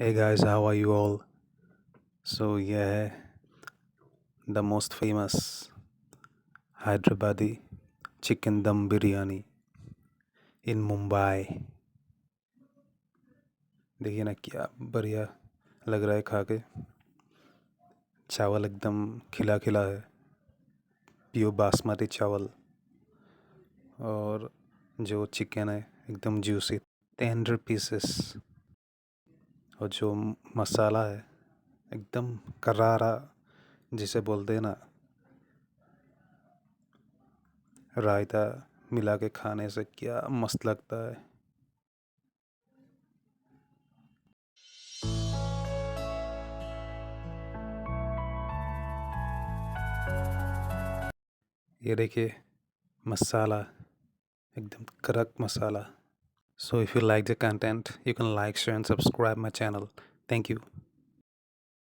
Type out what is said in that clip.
Hey guys, how are you all? So yeah, the most famous Hyderabadi Chicken Dum Biryani in Mumbai. देखिए ना क्या बढ़िया लग रहा है खा के। चावल एकदम खिला खिला है, प्योर बासमती चावल। और जो चिकन है एकदम जूसी, टेंडर पीसेस। और जो मसाला है एकदम करारा, जिसे बोलते हैं ना, रायता मिला के खाने से क्या मस्त लगता है। ये देखिए मसाला, एकदम कड़क मसाला। So if you like the content, you can like, share and subscribe my channel. Thank you.